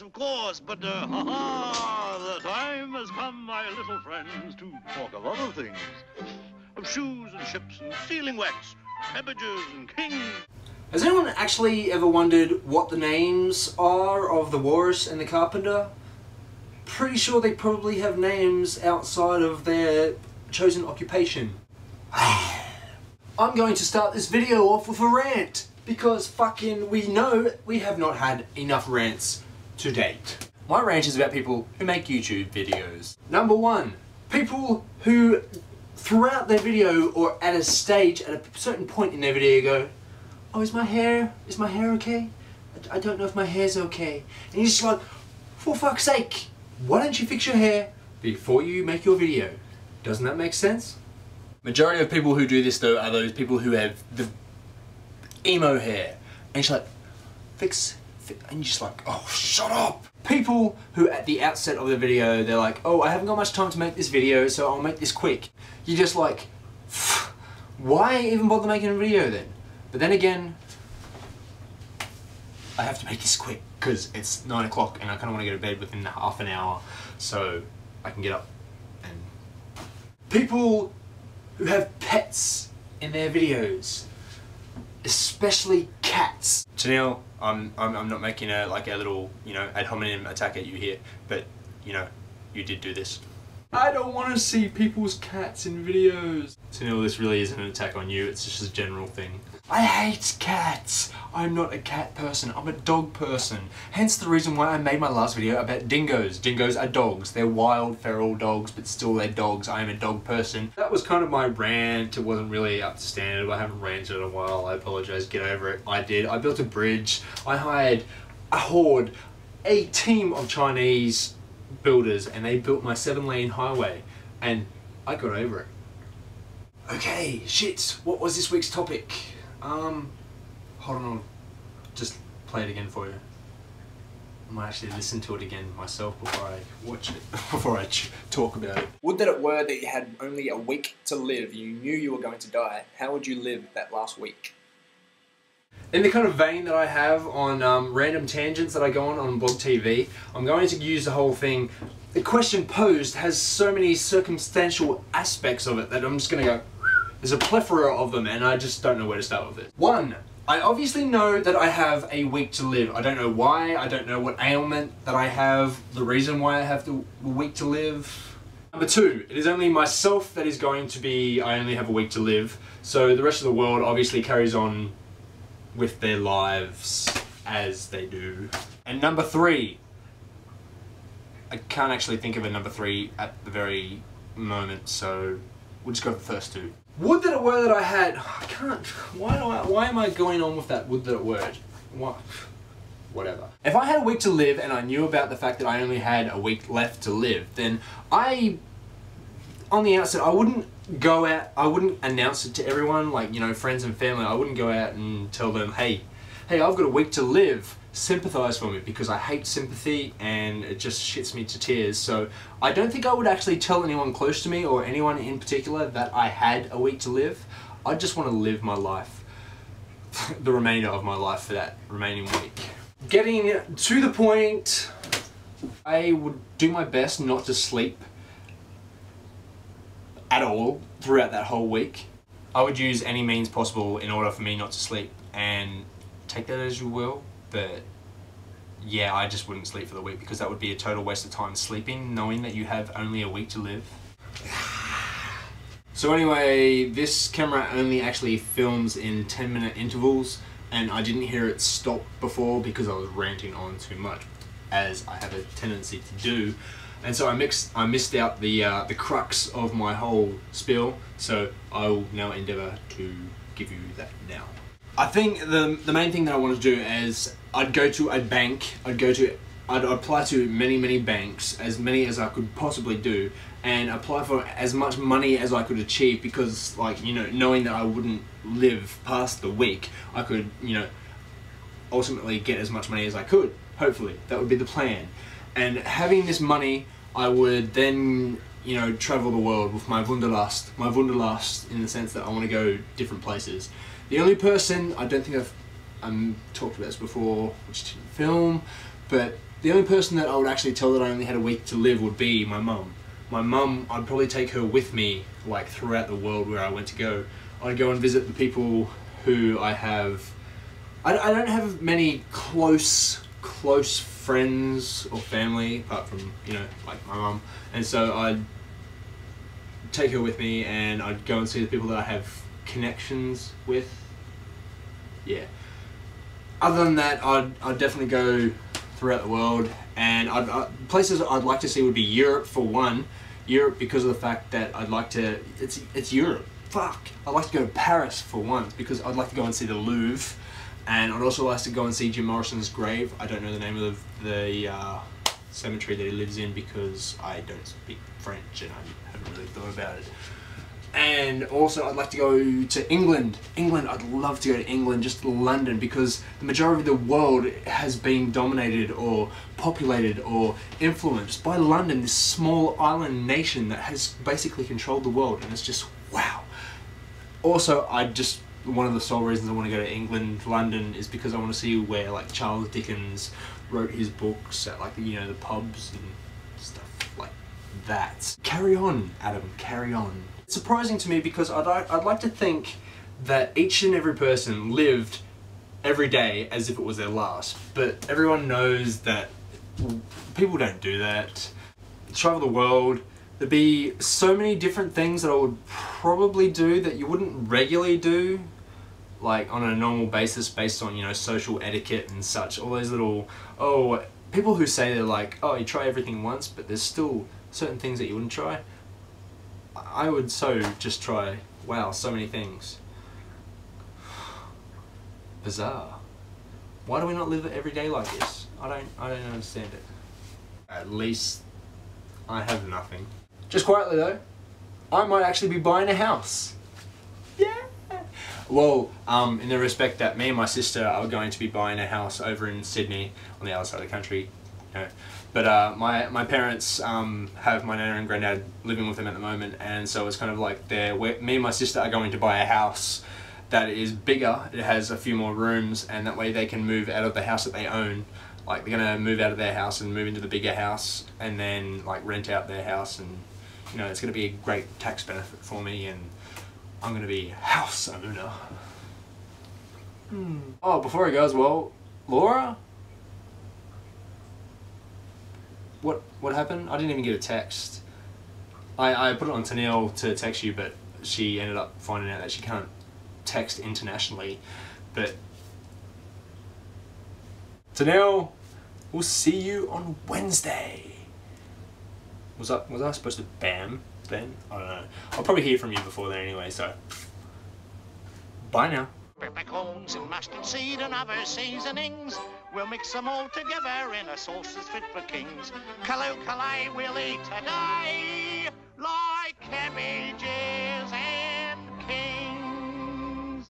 of course, but, ha-ha! The time has come, my little friends, to talk of other things. Of shoes and ships and sealing wax, cabbages and kings. Has anyone actually ever wondered what the names are of the walrus and the carpenter? Pretty sure they probably have names outside of their chosen occupation. I'm going to start this video off with a rant, because fucking we know we have not had enough rants to date. My rant is about people who make YouTube videos. Number one, people who throughout their video or at a stage, at a certain point in their video go, oh, is my hair okay? I don't know if my hair's okay. And you're just like, for fuck's sake, why don't you fix your hair before you make your video? Doesn't that make sense? Majority of people who do this though are those people who have the emo hair. And you're like, fix, and you're just like, oh, shut up. People who at the outset of the video, they're like, oh, I haven't got much time to make this video, so I'll make this quick. You're just like, why even bother making a video then? But then again, I have to make this quick because it's 9 o'clock and I kind of want to go to bed within half an hour so I can get up. And people who have pets in their videos, especially cats. Janelle, I'm not making a little, you know, ad hominem attack at you here, but you know, you did do this. I don't want to see people's cats in videos. Janelle, this really isn't an attack on you, it's just a general thing. I hate cats! I'm not a cat person, I'm a dog person. Hence the reason why I made my last video about dingoes. Dingoes are dogs. They're wild, feral dogs, but still they're dogs. I am a dog person. That was kind of my rant. It wasn't really up to standard. I haven't ranted in a while. I apologize, get over it. I did. I built a bridge. I hired a horde, a team of Chinese builders, and they built my 7-lane highway. And I got over it. Okay, shit. What was this week's topic? Hold on, I'll just play it again for you. I might actually listen to it again myself before I watch it, before I talk about it. Would that it were that you had only a week to live, you knew you were going to die, how would you live that last week? In the kind of vein that I have on random tangents that I go on Blog TV, I'm going to use the whole thing. The question posed has so many circumstantial aspects of it that I'm just going to go, there's a plethora of them and I just don't know where to start with it. 1. I obviously know that I have a week to live. I don't know why, I don't know what ailment that I have, the reason why I have the week to live. Number 2, it is only myself that is going to be, I only have a week to live, so the rest of the world obviously carries on with their lives as they do. And number 3, I can't actually think of a number 3 at the very moment, so we'll just go for the first 2. Would that it were that I had, I can't, why am I going on with that would that it were? What? Whatever. If I had a week to live and I knew about the fact that I only had a week left to live, then on the outset, I wouldn't go out, I wouldn't announce it to everyone, like, you know, friends and family. I wouldn't go out and tell them, hey, I've got a week to live, sympathize for me, because I hate sympathy and it just shits me to tears. So I don't think I would actually tell anyone close to me or anyone in particular that I had a week to live. I just want to live my life, the remainder of my life for that remaining week. Getting to the point, I would do my best not to sleep at all throughout that whole week. I would use any means possible in order for me not to sleep, and take that as you will, but yeah, I just wouldn't sleep for the week because that would be a total waste of time sleeping, knowing that you have only a week to live. So anyway, this camera only actually films in 10-minute intervals, and I didn't hear it stop before because I was ranting on too much, as I have a tendency to do. And so I missed out the crux of my whole spiel, so I will now endeavour to give you that now. I think the main thing that I want to do is I'd go to a bank, I'd apply to many banks, as many as I could possibly do, and apply for as much money as I could achieve, because, like, you know, knowing that I wouldn't live past the week, I could, you know, ultimately get as much money as I could, hopefully. That would be the plan. And having this money, I would then, you know, travel the world with my Wunderlust in the sense that I want to go different places. The only person, I don't think I've talked about this before, which didn't film, but The only person that I would actually tell that I only had a week to live would be my mum. My mum, I'd probably take her with me, like, throughout the world where I went to go. I'd go and visit the people who I have... I don't have many close friends or family, apart from, you know, like my mum. And so I'd take her with me and I'd go and see the people that I have connections with. Yeah. Other than that, I'd definitely go throughout the world, and places I'd like to see would be Europe for one. Europe because of the fact that I'd like to, it's Europe. Fuck. I'd like to go to Paris for once because I'd like to go and see the Louvre, and I'd also like to go and see Jim Morrison's grave. I don't know the name of the cemetery that he lives in because I don't speak French and I haven't really thought about it. And also I'd like to go to England. I'd love to go to England, just London, because the majority of the world has been dominated or populated or influenced by London, this small island nation that has basically controlled the world, and it's just wow. Also, one of the sole reasons I want to go to England, London, is because I want to see where like Charles Dickens wrote his books at, like, you know, the pubs and stuff like that. Carry on, Adam, carry on. It's surprising to me because I'd like to think that each and every person lived every day as if it was their last, but everyone knows that people don't do that. Travel the world, there'd be so many different things that I would probably do that you wouldn't regularly do, like on a normal basis based on, you know, social etiquette and such. All those little, people who say they're like, oh, you try everything once, but there's still certain things that you wouldn't try. I would just try, wow, so many things. Bizarre. Why do we not live every day like this? I don't understand it. At least I have nothing. Just quietly though, I might actually be buying a house. Yeah. Well, in the respect that me and my sister are going to be buying a house over in Sydney, on the other side of the country, you know. But my parents have my nana and granddad living with them at the moment, and so it's kind of like me and my sister are going to buy a house that is bigger. It has a few more rooms, and that way they can move out of the house that they own. Like, they're gonna move out of their house and move into the bigger house, and then like rent out their house, and you know, it's gonna be a great tax benefit for me, and I'm gonna be a house owner. Oh, before I go as well, Laura? What happened? I didn't even get a text. I put it on Tennille to text you, but she ended up finding out that she can't text internationally. But Tennille, we'll see you on Wednesday. Was I supposed to bam then? I don't know. I'll probably hear from you before then anyway, so bye now. Peppercorns and mustard seed and other seasonings. We'll mix them all together in a sauce that's fit for kings. Kaloo kalay we'll eat today, like cabbages.